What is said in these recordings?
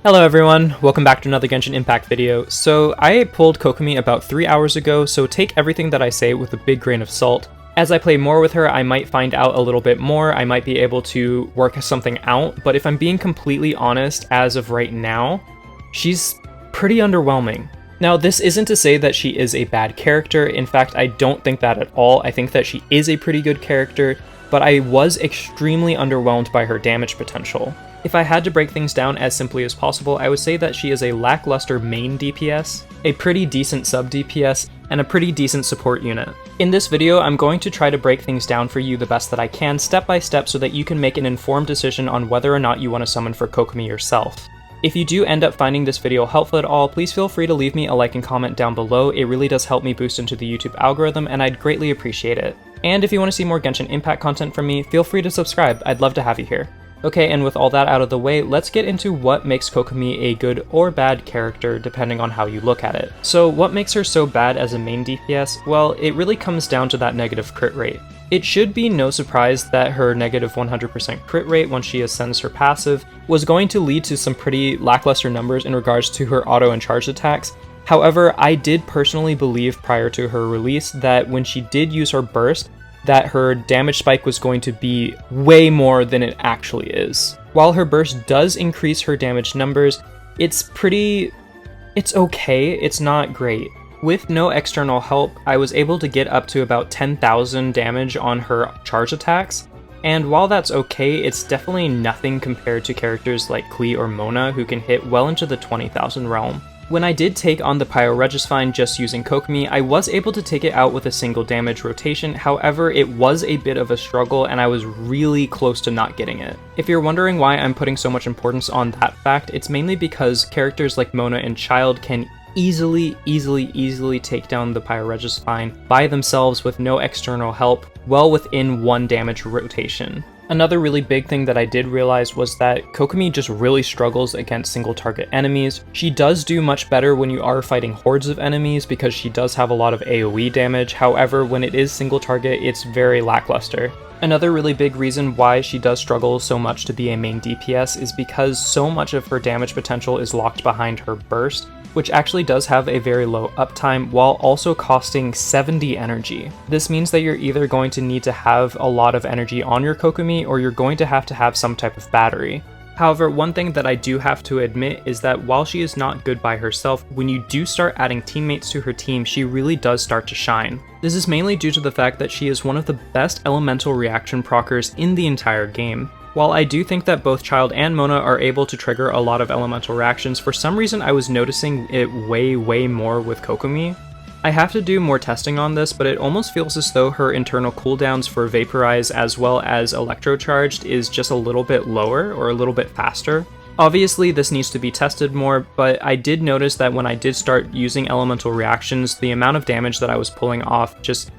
Hello everyone, welcome back to another Genshin Impact video. So I pulled Kokomi about 3 hours ago, so take everything that I say with a big grain of salt. As I play more with her, I might find out a little bit more, I might be able to work something out, but if I'm being completely honest, as of right now, she's pretty underwhelming. Now, this isn't to say that she is a bad character. In fact, I don't think that at all. I think that she is a pretty good character, but I was extremely underwhelmed by her damage potential. If I had to break things down as simply as possible, I would say that she is a lackluster main DPS, a pretty decent sub DPS, and a pretty decent support unit. In this video, I'm going to try to break things down for you the best that I can, step by step, so that you can make an informed decision on whether or not you want to summon for Kokomi yourself. If you do end up finding this video helpful at all, please feel free to leave me a like and comment down below. It really does help me boost into the YouTube algorithm, and I'd greatly appreciate it. And if you want to see more Genshin Impact content from me, feel free to subscribe. I'd love to have you here. Okay, and with all that out of the way, let's get into what makes Kokomi a good or bad character depending on how you look at it. So what makes her so bad as a main DPS? Well, it really comes down to that negative crit rate. It should be no surprise that her negative 100% crit rate once she ascends her passive was going to lead to some pretty lackluster numbers in regards to her auto and charged attacks. However, I did personally believe prior to her release that when she did use her burst, that her damage spike was going to be way more than it actually is. While her burst does increase her damage numbers, it's okay, it's not great. With no external help, I was able to get up to about 10,000 damage on her charge attacks, and while that's okay, it's definitely nothing compared to characters like Klee or Mona who can hit well into the 20,000 realm. When I did take on the Pyroregistine just using Kokomi, I was able to take it out with a single damage rotation. However, it was a bit of a struggle and I was really close to not getting it. If you're wondering why I'm putting so much importance on that fact, it's mainly because characters like Mona and Child can easily take down the Pyroregistine by themselves with no external help, well within one damage rotation. Another really big thing that I did realize was that Kokomi just really struggles against single target enemies. She does do much better when you are fighting hordes of enemies because she does have a lot of AoE damage. However, when it is single target, it's very lackluster. Another really big reason why she does struggle so much to be a main DPS is because so much of her damage potential is locked behind her burst, which actually does have a very low uptime while also costing 70 energy. This means that you're either going to need to have a lot of energy on your Kokomi or you're going to have some type of battery. However, one thing that I do have to admit is that while she is not good by herself, when you do start adding teammates to her team, she really does start to shine. This is mainly due to the fact that she is one of the best elemental reaction proccers in the entire game. While I do think that both Child and Mona are able to trigger a lot of elemental reactions, for some reason I was noticing it way more with Kokomi. I have to do more testing on this, but it almost feels as though her internal cooldowns for Vaporize as well as Electrocharged is just a little bit lower or a little bit faster. Obviously this needs to be tested more, but I did notice that when I did start using elemental reactions, the amount of damage that I was pulling off just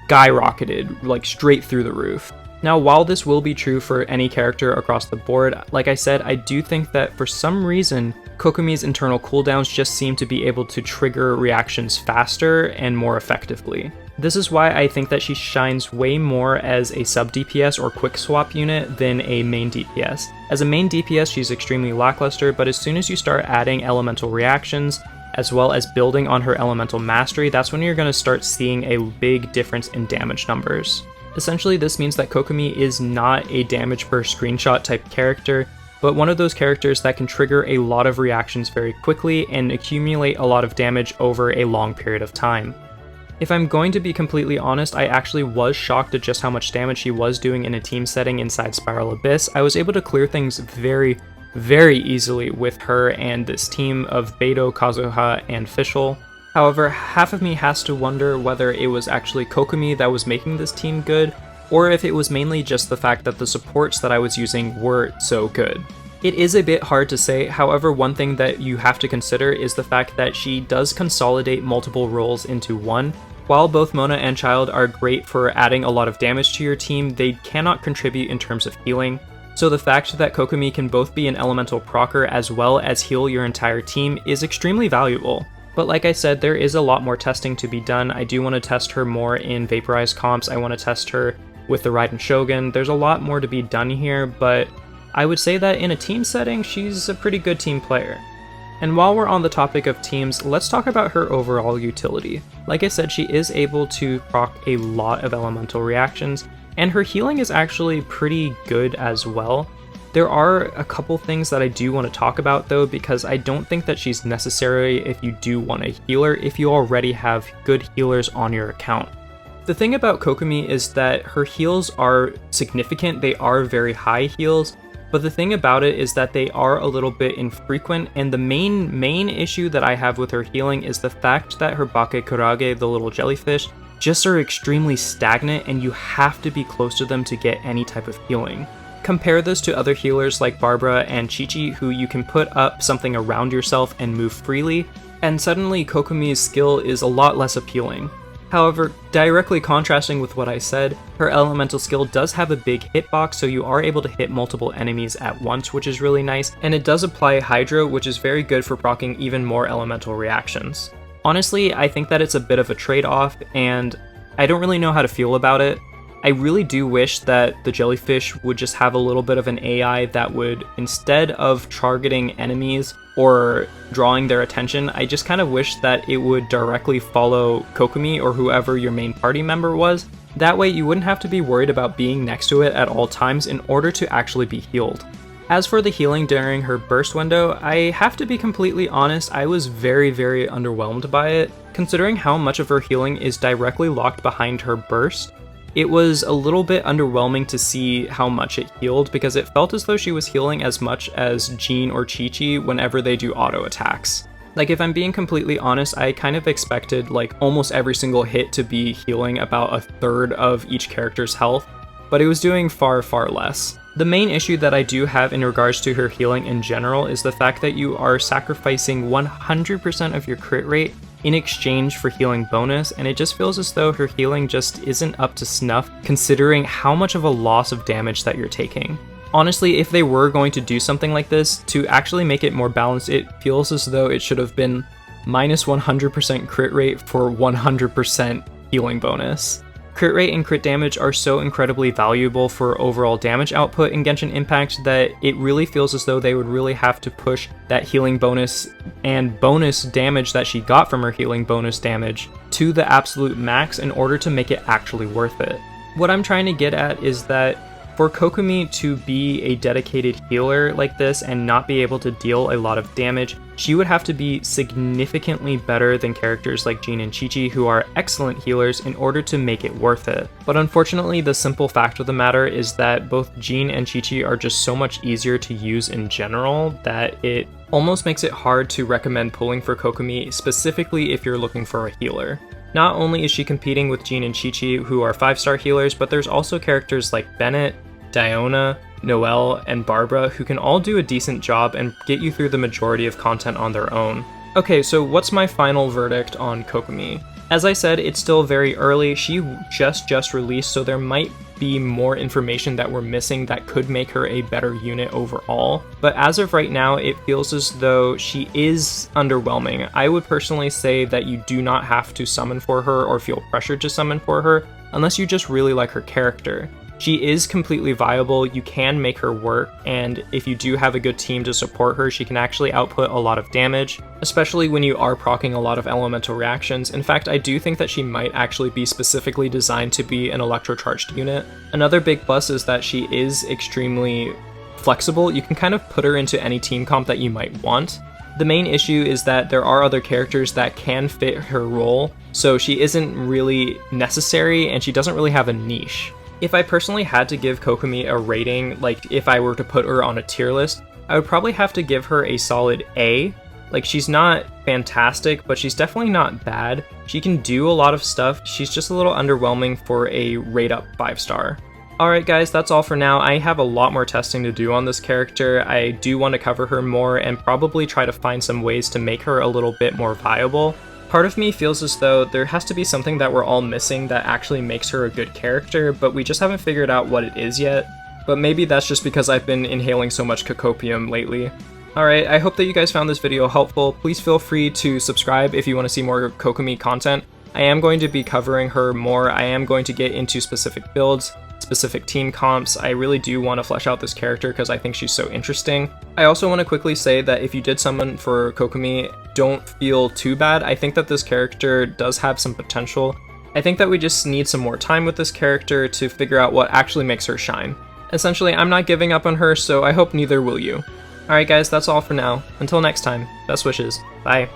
skyrocketed, like straight through the roof. Now, while this will be true for any character across the board, like I said, I do think that for some reason, Kokomi's internal cooldowns just seem to be able to trigger reactions faster and more effectively. This is why I think that she shines way more as a sub DPS or quick swap unit than a main DPS. As a main DPS, she's extremely lackluster, but as soon as you start adding elemental reactions, as well as building on her elemental mastery, that's when you're going to start seeing a big difference in damage numbers. Essentially, this means that Kokomi is not a damage per screenshot type character, but one of those characters that can trigger a lot of reactions very quickly and accumulate a lot of damage over a long period of time. If I'm going to be completely honest, I actually was shocked at just how much damage she was doing in a team setting inside Spiral Abyss. I was able to clear things very easily with her and this team of Beidou, Kazuha, and Fischl. However, half of me has to wonder whether it was actually Kokomi that was making this team good, or if it was mainly just the fact that the supports that I was using were so good. It is a bit hard to say, however, one thing that you have to consider is the fact that she does consolidate multiple roles into one. While both Mona and Child are great for adding a lot of damage to your team, they cannot contribute in terms of healing. So the fact that Kokomi can both be an elemental procer as well as heal your entire team is extremely valuable. But like I said, there is a lot more testing to be done. I do want to test her more in Vaporized comps. I want to test her with the Raiden Shogun. There's a lot more to be done here, but I would say that in a team setting, she's a pretty good team player. And while we're on the topic of teams, let's talk about her overall utility. Like I said, she is able to proc a lot of elemental reactions, and her healing is actually pretty good as well. There are a couple things that I do want to talk about though, because I don't think that she's necessary if you do want a healer if you already have good healers on your account. The thing about Kokomi is that her heals are significant, they are very high heals, but the thing about it is that they are a little bit infrequent, and the main issue that I have with her healing is the fact that her Bakekurage, the little jellyfish, just are extremely stagnant and you have to be close to them to get any type of healing. Compare this to other healers like Barbara and Chi-Chi, who you can put up something around yourself and move freely, and suddenly Kokomi's skill is a lot less appealing. However, directly contrasting with what I said, her elemental skill does have a big hitbox, so you are able to hit multiple enemies at once, which is really nice, and it does apply Hydro, which is very good for proccing even more elemental reactions. Honestly, I think that it's a bit of a trade-off, and I don't really know how to feel about it. I really do wish that the jellyfish would just have a little bit of an AI that would, instead of targeting enemies or drawing their attention, I just kind of wish that it would directly follow Kokomi or whoever your main party member was. That way you wouldn't have to be worried about being next to it at all times in order to actually be healed. As for the healing during her burst window, I have to be completely honest, I was very underwhelmed by it. Considering how much of her healing is directly locked behind her burst, it was a little bit underwhelming to see how much it healed, because it felt as though she was healing as much as Jean or Chi-Chi whenever they do auto attacks. Like, if I'm being completely honest, I kind of expected like almost every single hit to be healing about a third of each character's health, but it was doing far less. The main issue that I do have in regards to her healing in general is the fact that you are sacrificing 100% of your crit rate in exchange for healing bonus, and it just feels as though her healing just isn't up to snuff considering how much of a loss of damage that you're taking. Honestly, if they were going to do something like this, to actually make it more balanced, it feels as though it should have been minus 100% crit rate for 100% healing bonus. Crit rate and crit damage are so incredibly valuable for overall damage output in Genshin Impact that it really feels as though they would really have to push that healing bonus and bonus damage that she got from her healing bonus damage to the absolute max in order to make it actually worth it. What I'm trying to get at is that for Kokomi to be a dedicated healer like this and not be able to deal a lot of damage, she would have to be significantly better than characters like Jean and Chi-Chi, who are excellent healers, in order to make it worth it. But unfortunately, the simple fact of the matter is that both Jean and Chi-Chi are just so much easier to use in general that it almost makes it hard to recommend pulling for Kokomi, specifically if you're looking for a healer. Not only is she competing with Jean and Chi-Chi, who are 5-star healers, but there's also characters like Bennett, Diona, Noelle, and Barbara who can all do a decent job and get you through the majority of content on their own. Okay, so what's my final verdict on Kokomi? As I said, it's still very early. She just released, so there might be more information that we're missing that could make her a better unit overall. But as of right now, it feels as though she is underwhelming. I would personally say that you do not have to summon for her or feel pressured to summon for her unless you just really like her character. She is completely viable, you can make her work, and if you do have a good team to support her, she can actually output a lot of damage, especially when you are proccing a lot of elemental reactions. In fact, I do think that she might actually be specifically designed to be an electrocharged unit. Another big plus is that she is extremely flexible. You can kind of put her into any team comp that you might want. The main issue is that there are other characters that can fit her role, so she isn't really necessary and she doesn't really have a niche. If I personally had to give Kokomi a rating, like if I were to put her on a tier list, I would probably have to give her a solid A. Like, she's not fantastic, but she's definitely not bad. She can do a lot of stuff, she's just a little underwhelming for a rate up 5-star. Alright guys, that's all for now. I have a lot more testing to do on this character. I do want to cover her more and probably try to find some ways to make her a little bit more viable. Part of me feels as though there has to be something that we're all missing that actually makes her a good character, but we just haven't figured out what it is yet. But maybe that's just because I've been inhaling so much cocopium lately. Alright, I hope that you guys found this video helpful. Please feel free to subscribe if you want to see more Kokomi content. I am going to be covering her more, I am going to get into specific builds. specific team comps. I really do want to flesh out this character because I think she's so interesting. I also want to quickly say that if you did summon for Kokomi, don't feel too bad. I think that this character does have some potential. I think that we just need some more time with this character to figure out what actually makes her shine. Essentially, I'm not giving up on her, so I hope neither will you. Alright guys, that's all for now. Until next time, best wishes. Bye.